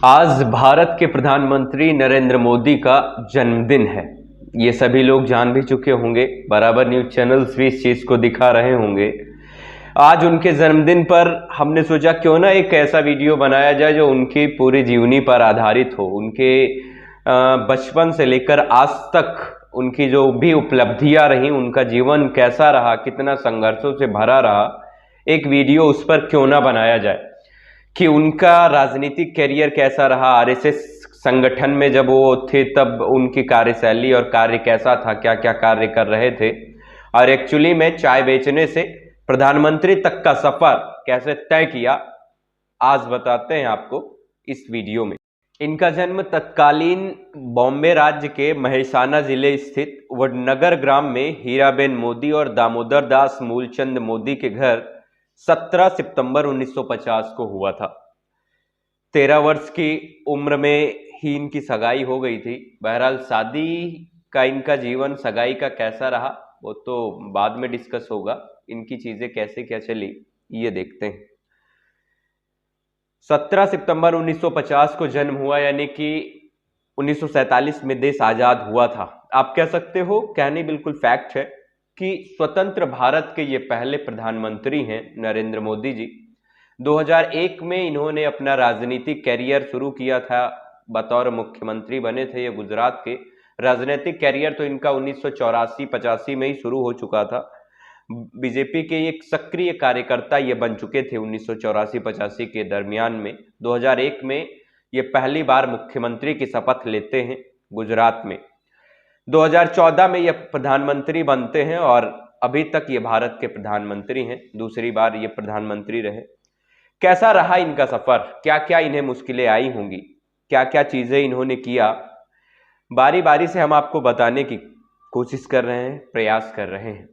आज भारत के प्रधानमंत्री नरेंद्र मोदी का जन्मदिन है। ये सभी लोग जान भी चुके होंगे, बराबर न्यूज चैनल्स भी इस चीज को दिखा रहे होंगे। आज उनके जन्मदिन पर हमने सोचा क्यों ना एक ऐसा वीडियो बनाया जाए जो उनकी पूरी जीवनी पर आधारित हो। उनके बचपन से लेकर आज तक उनकी जो भी उपलब्धियां रही, उनका जीवन कैसा रहा, कितना संघर्षों से भरा रहा, एक वीडियो उस पर क्यों ना बनाया जाए कि उनका राजनीतिक करियर कैसा रहा। आरएसएस संगठन में जब वो थे तब उनकी कार्यशैली और कार्य कैसा था, क्या क्या कार्य कर रहे थे, और एक्चुअली में चाय बेचने से प्रधानमंत्री तक का सफर कैसे तय किया, आज बताते हैं आपको इस वीडियो में। इनका जन्म तत्कालीन बॉम्बे राज्य के मेहसाना जिले स्थित वडनगर ग्राम में हीराबेन मोदी और दामोदर दास मूलचंद मोदी के घर 17 सितंबर 1950 को हुआ था। 13 वर्ष की उम्र में ही इनकी सगाई हो गई थी। बहरहाल शादी का इनका जीवन, सगाई का कैसा रहा वो तो बाद में डिस्कस होगा। इनकी चीजें कैसे क्या चली ये देखते हैं। 17 सितंबर 1950 को जन्म हुआ, यानी कि 1947 में देश आजाद हुआ था। आप कह सकते हो, कहनी बिल्कुल फैक्ट है कि स्वतंत्र भारत के ये पहले प्रधानमंत्री हैं नरेंद्र मोदी जी। 2001 में इन्होंने अपना राजनीतिक कैरियर शुरू किया था, बतौर मुख्यमंत्री बने थे ये गुजरात के। राजनीतिक कैरियर तो इनका 1984-85 में ही शुरू हो चुका था। बीजेपी के एक सक्रिय कार्यकर्ता ये बन चुके थे 1984-85 के दरमियान में। 2001 में ये पहली बार मुख्यमंत्री की शपथ लेते हैं गुजरात में। 2014 में ये प्रधानमंत्री बनते हैं और अभी तक ये भारत के प्रधानमंत्री हैं, दूसरी बार ये प्रधानमंत्री रहे। कैसा रहा इनका सफर, क्या क्या इन्हें मुश्किलें आई होंगी, क्या क्या चीजें इन्होंने किया, बारी बारी से हम आपको बताने की कोशिश कर रहे हैं, प्रयास कर रहे हैं।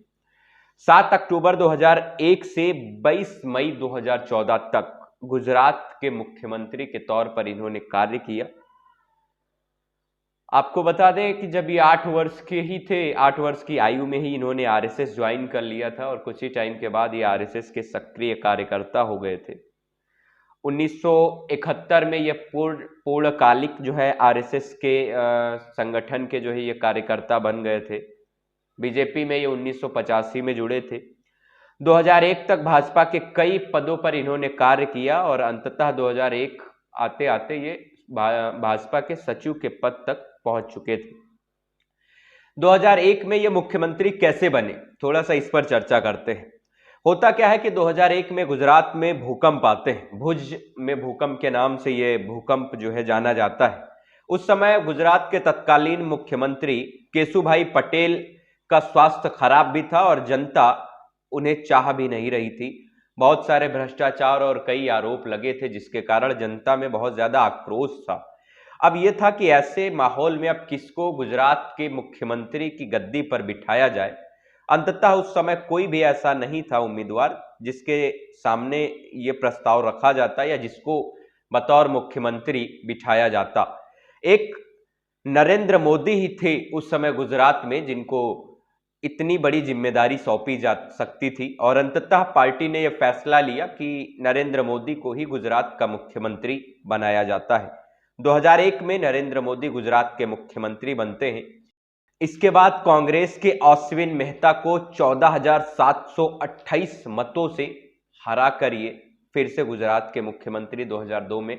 7 अक्टूबर 2001 से 22 मई 2014 तक गुजरात के मुख्यमंत्री के तौर पर इन्होंने कार्य किया। आपको बता दें कि जब ये 8 वर्ष के ही थे, 8 वर्ष की आयु में ही इन्होंने आरएसएस ज्वाइन कर लिया था और कुछ ही टाइम के बाद ये आरएसएस के सक्रिय कार्यकर्ता हो गए थे। 1971 में ये पूर्णकालिक जो है आरएसएस के संगठन के जो है ये कार्यकर्ता बन गए थे। बीजेपी में ये 1985 में जुड़े थे। 2001 तक भाजपा के कई पदों पर इन्होंने कार्य किया और अंततः 2001 आते आते ये भाजपा के सचिव के पद तक पहुंच चुके थे। 2001 में ये मुख्यमंत्री कैसे बने, थोड़ा सा इस पर चर्चा करते हैं। होता क्या है कि 2001 में गुजरात में भूकंप आते हैं। भुज में भूकंप के नाम से ये भूकंप जो है जाना जाता है। उस समय गुजरात के तत्कालीन मुख्यमंत्री केशुभाई पटेल का स्वास्थ्य खराब भी था और जनता उन्हें चाह भी नहीं रही थी। बहुत सारे भ्रष्टाचार और कई आरोप लगे थे, जिसके कारण जनता में बहुत ज्यादा आक्रोश था। अब यह था कि ऐसे माहौल में अब किसको गुजरात के मुख्यमंत्री की गद्दी पर बिठाया जाए। अंततः उस समय कोई भी ऐसा नहीं था उम्मीदवार जिसके सामने ये प्रस्ताव रखा जाता या जिसको बतौर मुख्यमंत्री बिठाया जाता। एक नरेंद्र मोदी ही थे उस समय गुजरात में जिनको इतनी बड़ी जिम्मेदारी सौंपी जा सकती थी और अंततः पार्टी ने यह फैसला लिया कि नरेंद्र मोदी को ही गुजरात का मुख्यमंत्री बनाया जाता है। 2001 में नरेंद्र मोदी गुजरात के मुख्यमंत्री बनते हैं। इसके बाद कांग्रेस के अश्विन मेहता को 14,728 मतों से हरा कर ये फिर से गुजरात के मुख्यमंत्री 2002 में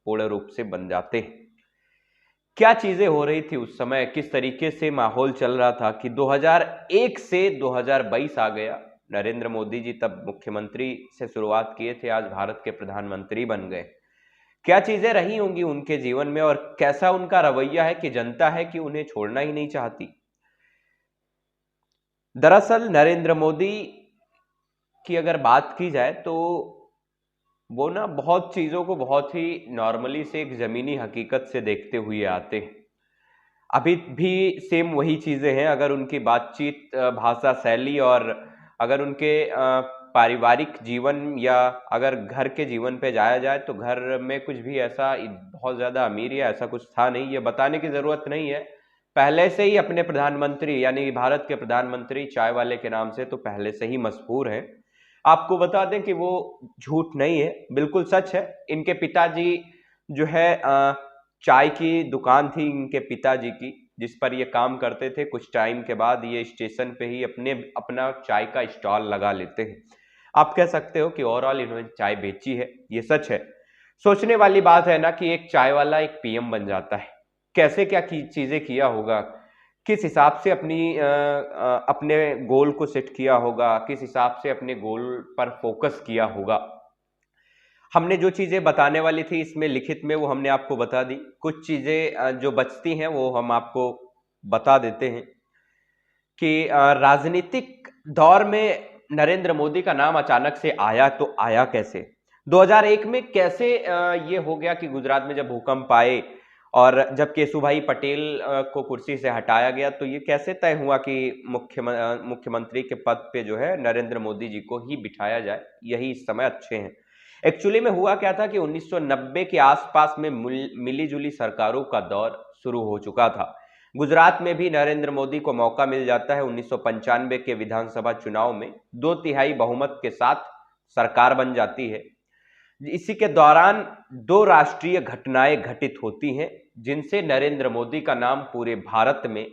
पूर्ण रूप से बन जाते हैं। क्या चीजें हो रही थी उस समय, किस तरीके से माहौल चल रहा था कि 2001 से 2022 आ गया। नरेंद्र मोदी जी तब मुख्यमंत्री से शुरुआत किए थे, आज भारत के प्रधानमंत्री बन गए। क्या चीजें रही होंगी उनके जीवन में और कैसा उनका रवैया है कि जनता है कि उन्हें छोड़ना ही नहीं चाहती। दरअसल नरेंद्र मोदी की अगर बात की जाए तो वो ना बहुत चीजों को बहुत ही नॉर्मली से एक जमीनी हकीकत से देखते हुए आते हैं। अभी भी सेम वही चीजें हैं। अगर उनकी बातचीत, भाषा शैली और अगर उनके पारिवारिक जीवन या अगर घर के जीवन पे जाया जाए तो घर में कुछ भी ऐसा बहुत ज्यादा अमीर या ऐसा कुछ था नहीं, ये बताने की जरूरत नहीं है। पहले से ही अपने प्रधानमंत्री यानी भारत के प्रधानमंत्री चाय वाले के नाम से तो पहले से ही मशहूर हैं। आपको बता दें कि वो झूठ नहीं है, बिल्कुल सच है। इनके पिताजी जो है चाय की दुकान थी इनके पिताजी की, जिस पर ये काम करते थे। कुछ टाइम के बाद ये स्टेशन पे ही अपना चाय का स्टॉल लगा लेते हैं। आप कह सकते हो कि ओवरऑल इन्होंने चाय बेची है, ये सच है। सोचने वाली बात है ना कि एक चाय वाला एक पीएम बन जाता है। कैसे क्या चीजें किया होगा, किस हिसाब से अपने गोल को सेट किया होगा, किस हिसाब से अपने गोल पर फोकस किया होगा। हमने जो चीजें बताने वाली थी इसमें लिखित में वो हमने आपको बता दी। कुछ चीजें जो बचती हैं वो हम आपको बता देते हैं कि राजनीतिक दौर में नरेंद्र मोदी का नाम अचानक से आया, तो आया कैसे? 2001 में कैसे ये हो गया कि गुजरात में जब भूकंप आए और जब केशुभाई पटेल को कुर्सी से हटाया गया, तो ये कैसे तय हुआ कि मुख्यमंत्री के पद पे जो है नरेंद्र मोदी जी को ही बिठाया जाए, यही इस समय अच्छे हैं। एक्चुअली में हुआ क्या था कि 1990 के आसपास में मिली जुली सरकारों का दौर शुरू हो चुका था। गुजरात में भी नरेंद्र मोदी को मौका मिल जाता है 1995 के विधानसभा चुनाव में, 2/3 बहुमत के साथ सरकार बन जाती है। इसी के दौरान दो राष्ट्रीय घटनाएं घटित होती हैं जिनसे नरेंद्र मोदी का नाम पूरे भारत में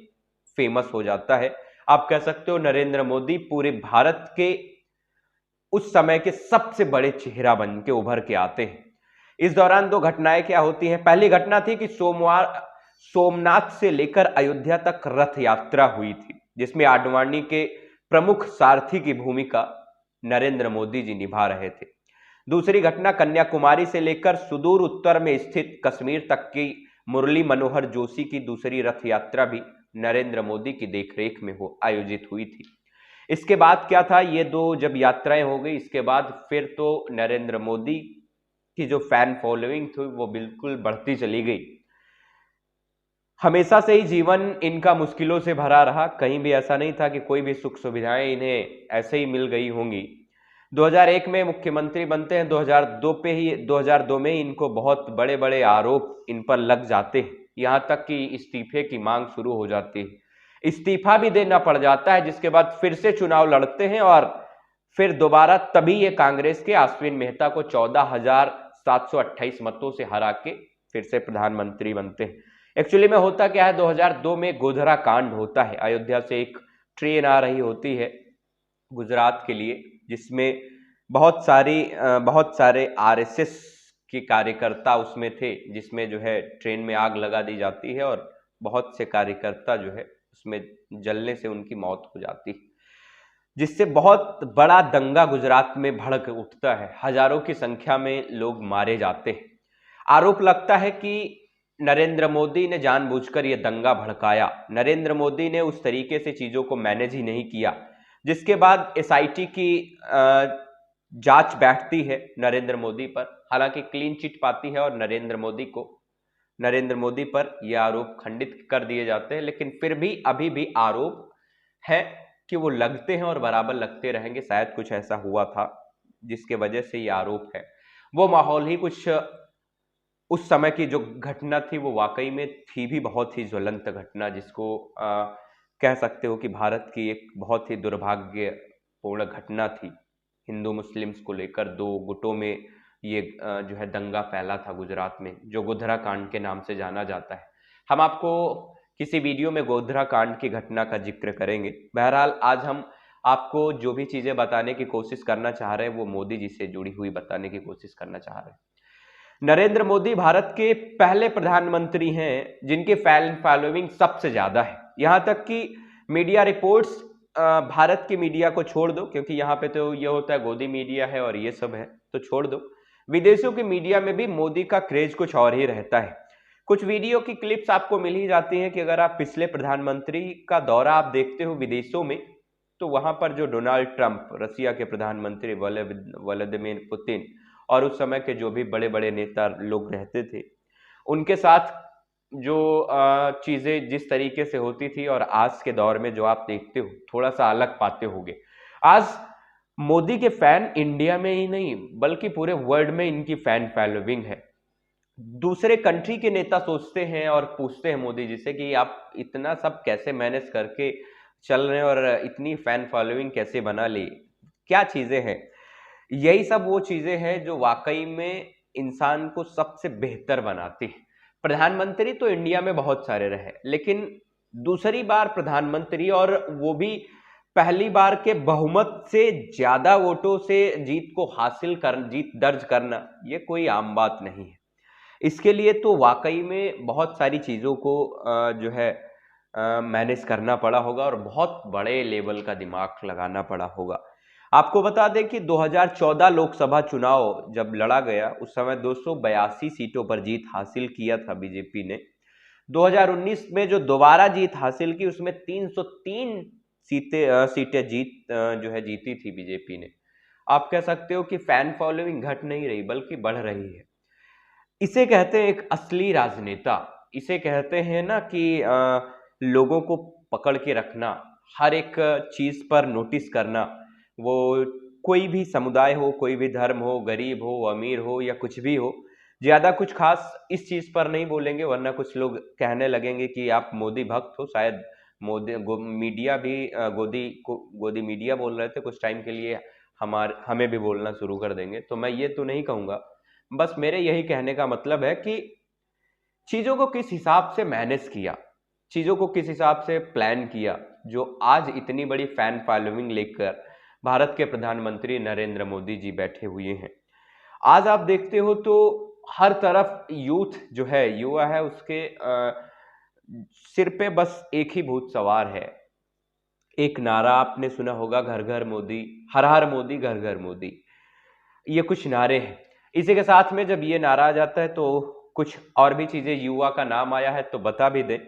फेमस हो जाता है। आप कह सकते हो नरेंद्र मोदी पूरे भारत के उस समय के सबसे बड़े चेहरा बन के उभर के आते हैं। इस दौरान दो घटनाएं क्या होती हैं? पहली घटना थी कि सोमनाथ से लेकर अयोध्या तक रथ यात्रा हुई थी, जिसमें आडवाणी के प्रमुख सारथी की भूमिका नरेंद्र मोदी जी निभा रहे थे। दूसरी घटना कन्याकुमारी से लेकर सुदूर उत्तर में स्थित कश्मीर तक की मुरली मनोहर जोशी की दूसरी रथ यात्रा भी नरेंद्र मोदी की देखरेख में आयोजित हुई थी। इसके बाद क्या था, ये दो जब यात्राएं हो गई, इसके बाद फिर तो नरेंद्र मोदी की जो फैन फॉलोइंग थी वो बिल्कुल बढ़ती चली गई। हमेशा से ही जीवन इनका मुश्किलों से भरा रहा, कहीं भी ऐसा नहीं था कि कोई भी सुख सुविधाएं इन्हें ऐसे ही मिल गई होंगी। 2001 में मुख्यमंत्री बनते हैं, 2002 में इनको बहुत बड़े बड़े आरोप इन पर लग जाते हैं, यहां तक कि इस्तीफे की मांग शुरू हो जाती है। इस्तीफा भी देना पड़ जाता है, जिसके बाद फिर से चुनाव लड़ते हैं और फिर दोबारा तभी ये कांग्रेस के अश्विन मेहता को 14,728 मतों से हरा के फिर से प्रधानमंत्री बनते हैं। एक्चुअली में होता क्या है, 2002 में गोधरा कांड होता है। अयोध्या से एक ट्रेन आ रही होती है गुजरात के लिए, जिसमें बहुत सारे आरएसएस के कार्यकर्ता उसमें थे, जिसमें जो है ट्रेन में आग लगा दी जाती है और बहुत से कार्यकर्ता जो है उसमें जलने से उनकी मौत हो जाती है, जिससे बहुत बड़ा दंगा गुजरात में भड़क उठता है। हजारों की संख्या में लोग मारे जाते हैं। आरोप लगता है कि नरेंद्र मोदी ने जानबूझकर यह दंगा भड़काया। नरेंद्र मोदी ने उस तरीके से चीजों को मैनेज ही नहीं किया, जिसके बाद एसआईटी की जांच बैठती है नरेंद्र मोदी पर। हालांकि क्लीन चिट पाती है और नरेंद्र मोदी पर यह आरोप खंडित कर दिए जाते हैं, लेकिन फिर भी अभी भी आरोप है कि वो लगते हैं और बराबर लगते रहेंगे। शायद कुछ ऐसा हुआ था जिसके वजह से ये आरोप है। वो माहौल ही कुछ उस समय की जो घटना थी वो वाकई में थी भी बहुत ही ज्वलंत घटना, जिसको कह सकते हो कि भारत की एक बहुत ही दुर्भाग्यपूर्ण घटना थी। हिंदू मुस्लिम्स को लेकर दो गुटों में ये जो है दंगा फैला था गुजरात में, जो गोधरा कांड के नाम से जाना जाता है। हम आपको किसी वीडियो में गोधरा कांड की घटना का जिक्र करेंगे। बहरहाल आज हम आपको जो भी चीजें बताने की कोशिश करना चाह रहे हैं वो मोदी जी से जुड़ी हुई बताने की कोशिश करना चाह रहे हैं। नरेंद्र मोदी भारत के पहले प्रधानमंत्री हैं जिनके फैन फॉलोइंग सबसे ज्यादा है। यहां तक कि मीडिया रिपोर्ट्स, भारत की मीडिया को छोड़ दो, क्योंकि यहाँ पे तो ये होता है गोदी मीडिया है और ये सब है, तो छोड़ दो। विदेशों की मीडिया में भी मोदी का क्रेज कुछ और ही रहता है। कुछ वीडियो की क्लिप्स आपको मिल ही जाती हैं कि अगर आप पिछले प्रधानमंत्री का दौरा आप देखते हो विदेशों में, तो वहां पर जो डोनाल्ड ट्रंप, रसिया के प्रधानमंत्री व्लादिमीर पुतिन और उस समय के जो भी बड़े बड़े नेता लोग रहते थे, उनके साथ जो चीजें जिस तरीके से होती थी और आज के दौर में जो आप देखते हो, थोड़ा सा अलग पाते होंगे। आज मोदी के फैन इंडिया में ही नहीं बल्कि पूरे वर्ल्ड में इनकी फैन फॉलोइंग है। दूसरे कंट्री के नेता सोचते हैं और पूछते हैं मोदी जी से कि आप इतना सब कैसे मैनेज करके चल रहे हैं और इतनी फैन फॉलोइंग कैसे बना ली, क्या चीजें हैं। यही सब वो चीजें हैं जो वाकई में इंसान को सबसे बेहतर बनाती है। प्रधानमंत्री तो इंडिया में बहुत सारे रहे, लेकिन दूसरी बार प्रधानमंत्री, और वो भी पहली बार के बहुमत से ज्यादा वोटों से जीत दर्ज करना, ये कोई आम बात नहीं है। इसके लिए तो वाकई में बहुत सारी चीजों को जो है मैनेज करना पड़ा होगा और बहुत बड़े लेवल का दिमाग लगाना पड़ा होगा। आपको बता दें कि 2014 लोकसभा चुनाव जब लड़ा गया, उस समय 282 सीटों पर जीत हासिल किया था बीजेपी ने। 2019 में जो दोबारा जीत हासिल की, उसमें 303 सीटें जीती थी बीजेपी ने। आप कह सकते हो कि फैन फॉलोइंग घट नहीं रही बल्कि बढ़ रही है। इसे कहते हैं एक असली राजनेता। इसे कहते हैं ना कि लोगों को पकड़ के रखना, हर एक चीज पर नोटिस करना। वो कोई भी समुदाय हो, कोई भी धर्म हो, गरीब हो, अमीर हो या कुछ भी हो, ज्यादा कुछ खास इस चीज पर नहीं बोलेंगे, वरना कुछ लोग कहने लगेंगे कि आप मोदी भक्त हो। शायद मीडिया भी गोदी मीडिया बोल रहे थे कुछ टाइम के लिए, हमें भी बोलना शुरू कर देंगे। तो मैं ये तो नहीं कहूंगा, बस मेरे यही कहने का मतलब है कि चीजों को किस हिसाब से मैनेज किया, चीजों को किस हिसाब से प्लान किया, जो आज इतनी बड़ी फैन फॉलोइंग लेकर भारत के प्रधानमंत्री नरेंद्र मोदी जी बैठे हुए हैं। आज आप देखते हो तो हर तरफ यूथ जो है, युवा है, उसके सिर पे बस एक ही भूत सवार है। एक नारा आपने सुना होगा, घर घर मोदी, हर हर मोदी, घर घर मोदी। ये कुछ नारे हैं। इसी के साथ में जब ये नारा आ जाता है तो कुछ और भी चीजें, युवा का नाम आया है तो बता भी दें।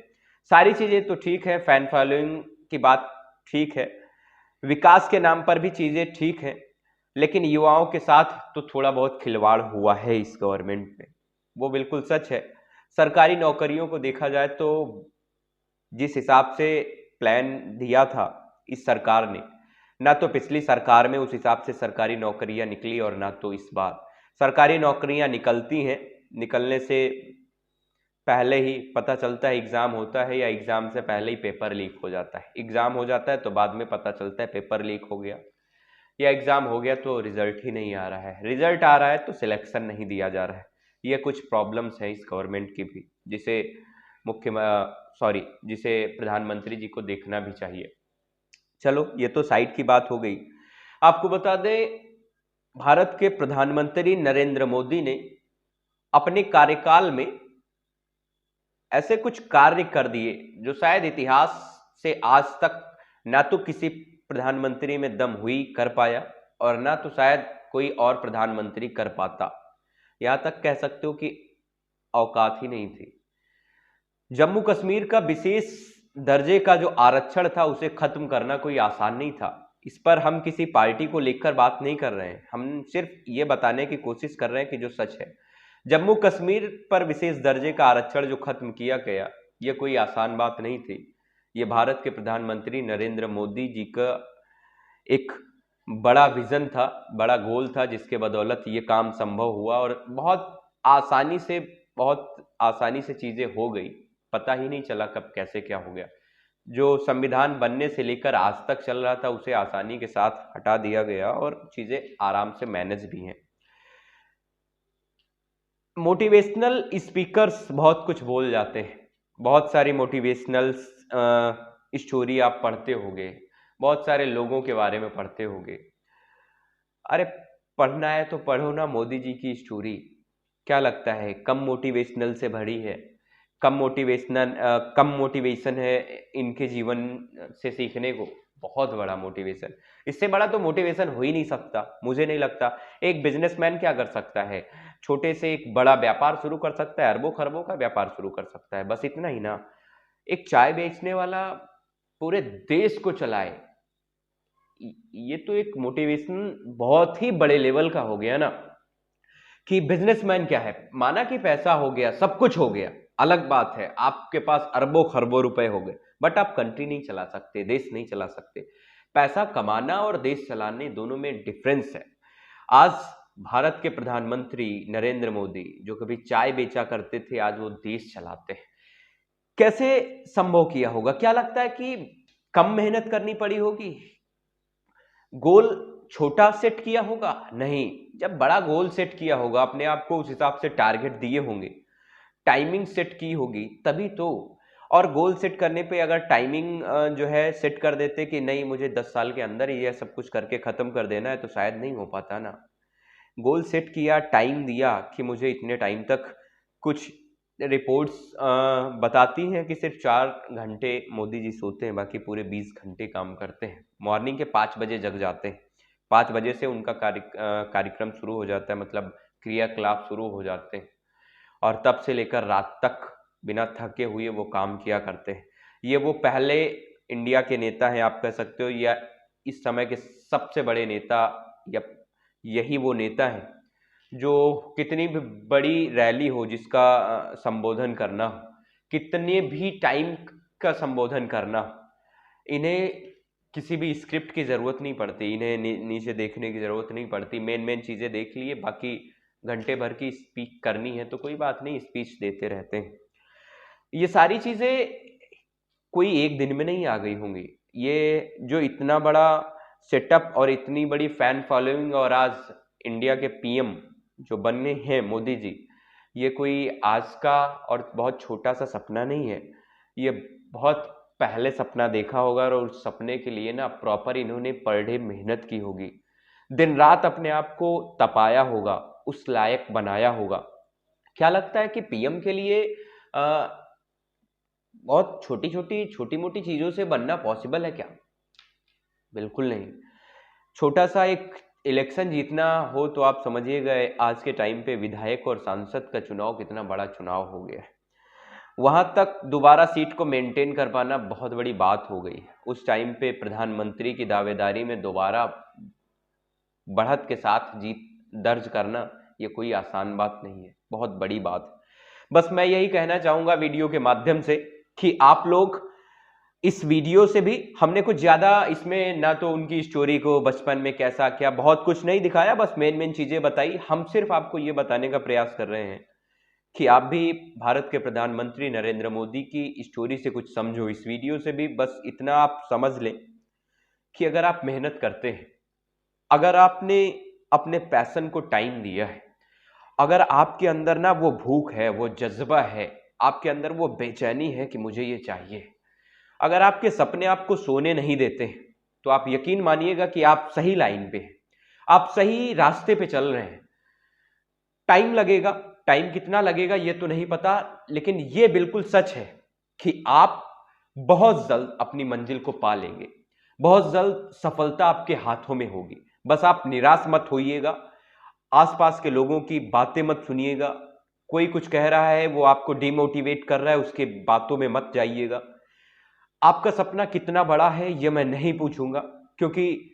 सारी चीजें तो ठीक है, फैन फॉलोइंग की बात ठीक है, विकास के नाम पर भी चीजें ठीक है, लेकिन युवाओं के साथ तो थोड़ा बहुत खिलवाड़ हुआ है इस गवर्नमेंट में, वो बिल्कुल सच है। सरकारी नौकरियों को देखा जाए तो जिस हिसाब से प्लान दिया था इस सरकार ने, ना तो पिछली सरकार में उस हिसाब से सरकारी नौकरियां निकली, और ना तो इस बार सरकारी नौकरियां निकलती हैं। निकलने से पहले ही पता चलता है एग्जाम होता है, या एग्जाम से पहले ही पेपर लीक हो जाता है। एग्जाम हो जाता है तो बाद में पता चलता है पेपर लीक हो गया, या एग्जाम हो गया तो रिजल्ट ही नहीं आ रहा है, रिजल्ट आ रहा है तो सिलेक्शन नहीं दिया जा रहा है। ये कुछ प्रॉब्लम्स हैं इस गवर्नमेंट की भी, जिसे प्रधानमंत्री जी को देखना भी चाहिए। चलो, ये तो साइड की बात हो गई। आपको बता दें, भारत के प्रधानमंत्री नरेंद्र मोदी ने अपने कार्यकाल में ऐसे कुछ कार्य कर दिए जो शायद इतिहास से आज तक ना तो किसी प्रधानमंत्री में दम हुई कर पाया, और ना तो शायद कोई और प्रधानमंत्री कर पाता। यहां तक कह सकते हो कि औकात ही नहीं थी। जम्मू कश्मीर का विशेष दर्जे का जो आरक्षण था, उसे खत्म करना कोई आसान नहीं था। इस पर हम किसी पार्टी को लेकर बात नहीं कर रहे हैं, हम सिर्फ ये बताने की कोशिश कर रहे हैं कि जो सच है। जम्मू कश्मीर पर विशेष दर्जे का आरक्षण जो खत्म किया गया, ये कोई आसान बात नहीं थी। ये भारत के प्रधानमंत्री नरेंद्र मोदी जी का एक बड़ा विजन था, बड़ा गोल था, जिसके बदौलत ये काम संभव हुआ, और बहुत आसानी से चीजें हो गई। पता ही नहीं चला कब कैसे क्या हो गया। जो संविधान बनने से लेकर आज तक चल रहा था, उसे आसानी के साथ हटा दिया गया, और चीजें आराम से मैनेज भी हैं। मोटिवेशनल स्पीकर्स बहुत कुछ बोल जाते हैं, बहुत सारी मोटिवेशनल स्टोरी आप पढ़ते होंगे, बहुत सारे लोगों के बारे में पढ़ते होंगे। अरे, पढ़ना है तो पढ़ो ना मोदी जी की स्टोरी। क्या लगता है कम मोटिवेशनल से भरी है? कम मोटिवेशन है इनके जीवन से सीखने को? बहुत बड़ा मोटिवेशन, इससे बड़ा तो मोटिवेशन हो ही नहीं सकता, मुझे नहीं लगता। एक बिजनेसमैन क्या कर सकता है? छोटे से एक बड़ा व्यापार शुरू कर सकता है, अरबों खरबों का व्यापार शुरू कर सकता है, बस इतना ही ना। एक चाय बेचने वाला पूरे देश को चलाए, ये तो एक मोटिवेशन बहुत ही बड़े लेवल का हो गया ना। कि बिजनेसमैन क्या है, माना कि पैसा हो गया, सब कुछ हो गया, अलग बात है, आपके पास अरबों खरबों रुपए हो गए, बट आप कंट्री नहीं चला सकते, देश नहीं चला सकते। पैसा कमाना और देश चलाने दोनों में डिफरेंस है। आज भारत के प्रधानमंत्री नरेंद्र मोदी, जो कभी चाय बेचा करते थे, आज वो देश चलाते हैं। कैसे संभव किया होगा? क्या लगता है कि कम मेहनत करनी पड़ी होगी? गोल छोटा सेट किया होगा? नहीं, जब बड़ा गोल सेट किया होगा, अपने आप को उस हिसाब से टारगेट दिए होंगे, टाइमिंग सेट की होगी, तभी तो। और गोल सेट करने पे अगर टाइमिंग जो है सेट कर देते कि नहीं मुझे 10 साल के अंदर ये सब कुछ करके खत्म कर देना है, तो शायद नहीं हो पाता ना। गोल सेट किया, टाइम दिया कि मुझे इतने टाइम तक, कुछ रिपोर्ट्स बताती हैं कि सिर्फ 4 घंटे मोदी जी सोते हैं, बाकी पूरे 20 घंटे काम करते हैं। मॉर्निंग के 5 बजे जग जाते हैं, 5 बजे से उनका कार्यक्रम शुरू हो जाता है, मतलब क्रियाकलाप शुरू हो जाते हैं, और तब से लेकर रात तक बिना थके हुए वो काम किया करते हैं। ये वो पहले इंडिया के नेता हैं, आप कह सकते हो, या इस समय के सबसे बड़े नेता, या यही वो नेता है जो कितनी भी बड़ी रैली हो जिसका संबोधन करना, कितने भी टाइम का संबोधन करना, इन्हें किसी भी स्क्रिप्ट की ज़रूरत नहीं पड़ती, इन्हें नीचे देखने की ज़रूरत नहीं पड़ती। मेन चीज़ें देख लिए, बाकी घंटे भर की स्पीच करनी है तो कोई बात नहीं, स्पीच देते रहते हैं। ये सारी चीज़ें कोई एक दिन में नहीं आ गई होंगी। ये जो इतना बड़ा सेटअप और इतनी बड़ी फैन फॉलोइंग, और आज इंडिया के पीएम जो बनने हैं मोदी जी, ये कोई आज का और बहुत छोटा सा सपना नहीं है। ये बहुत पहले सपना देखा होगा, और उस सपने के लिए ना प्रॉपर इन्होंने पर डे मेहनत की होगी, दिन रात अपने आप को तपाया होगा, उस लायक बनाया होगा। क्या लगता है कि पीएम के लिए बहुत छोटी मोटी चीजों से बनना पॉसिबल है क्या? बिल्कुल नहीं। छोटा सा एक इलेक्शन जीतना हो तो आप समझिएगा आज के टाइम पे विधायक और सांसद का चुनाव कितना बड़ा चुनाव हो गया है। वहां तक दोबारा सीट को मेंटेन कर पाना बहुत बड़ी बात हो गई। उस टाइम पे प्रधानमंत्री की दावेदारी में दोबारा बढ़त के साथ जीत दर्ज करना, ये कोई आसान बात नहीं है, बहुत बड़ी बात है। बस मैं यही कहना चाहूंगा वीडियो के माध्यम से कि आप लोग इस वीडियो से भी, हमने कुछ ज्यादा इसमें ना तो उनकी स्टोरी को बचपन में कैसा क्या बहुत कुछ नहीं दिखाया, बस मेन चीजें बताई। हम सिर्फ आपको ये बताने का प्रयास कर रहे हैं कि आप भी भारत के प्रधानमंत्री नरेंद्र मोदी की स्टोरी से कुछ समझो। इस वीडियो से भी बस इतना आप समझ लें कि अगर आप मेहनत करते हैं, अगर आपने अपने पैशन को टाइम दिया है, अगर आपके अंदर ना वो भूख है, वो जज्बा है, आपके अंदर वो बेचैनी है कि मुझे ये चाहिए, अगर आपके सपने आपको सोने नहीं देते, तो आप यकीन मानिएगा कि आप सही लाइन पे हैं, आप सही रास्ते पे चल रहे हैं। टाइम लगेगा, टाइम कितना लगेगा ये तो नहीं पता, लेकिन ये बिल्कुल सच है कि आप बहुत जल्द अपनी मंजिल को पा लेंगे, बहुत जल्द सफलता आपके हाथों में होगी। बस आप निराश मत होइएगा, आसपास के लोगों की बातें मत सुनिएगा, कोई कुछ कह रहा है वो आपको डिमोटिवेट कर रहा है, उसके बातों में मत जाइएगा। आपका सपना कितना बड़ा है ये मैं नहीं पूछूंगा, क्योंकि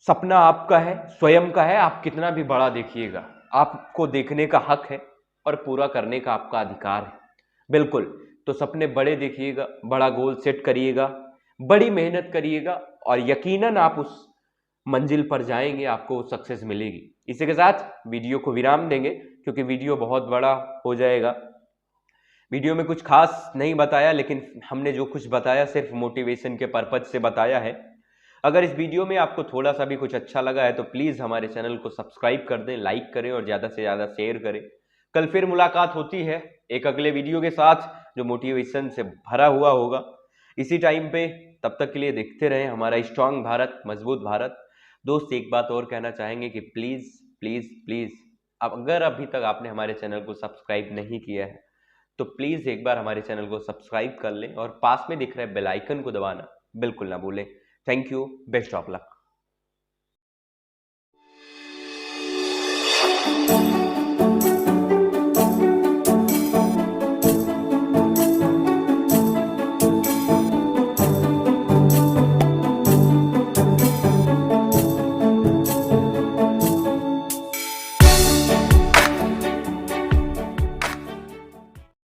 सपना आपका है, स्वयं का है, आप कितना भी बड़ा देखिएगा, आपको देखने का हक है और पूरा करने का आपका अधिकार है। बिल्कुल, तो सपने बड़े देखिएगा, बड़ा गोल सेट करिएगा, बड़ी मेहनत करिएगा, और यकीनन आप उस मंजिल पर जाएंगे, आपको सक्सेस मिलेगी। इसी के साथ वीडियो को विराम देंगे, क्योंकि वीडियो बहुत बड़ा हो जाएगा। वीडियो में कुछ खास नहीं बताया, लेकिन हमने जो कुछ बताया सिर्फ मोटिवेशन के पर्पज से बताया है। अगर इस वीडियो में आपको थोड़ा सा भी कुछ अच्छा लगा है तो प्लीज़ हमारे चैनल को सब्सक्राइब कर दें, लाइक करें और ज़्यादा से ज़्यादा शेयर करें। कल फिर मुलाकात होती है एक अगले वीडियो के साथ जो मोटिवेशन से भरा हुआ होगा इसी टाइम पे। तब तक के लिए देखते रहें हमारा स्ट्रांग भारत, मजबूत भारत। दोस्त, एक बात और कहना चाहेंगे कि प्लीज़ प्लीज़ प्लीज़, अगर अभी तक आपने हमारे चैनल को सब्सक्राइब नहीं किया है तो प्लीज़ एक बार हमारे चैनल को सब्सक्राइब कर लें, और पास में दिख रहे बेल आइकन को दबाना बिल्कुल ना भूलें। Thank you, best of luck.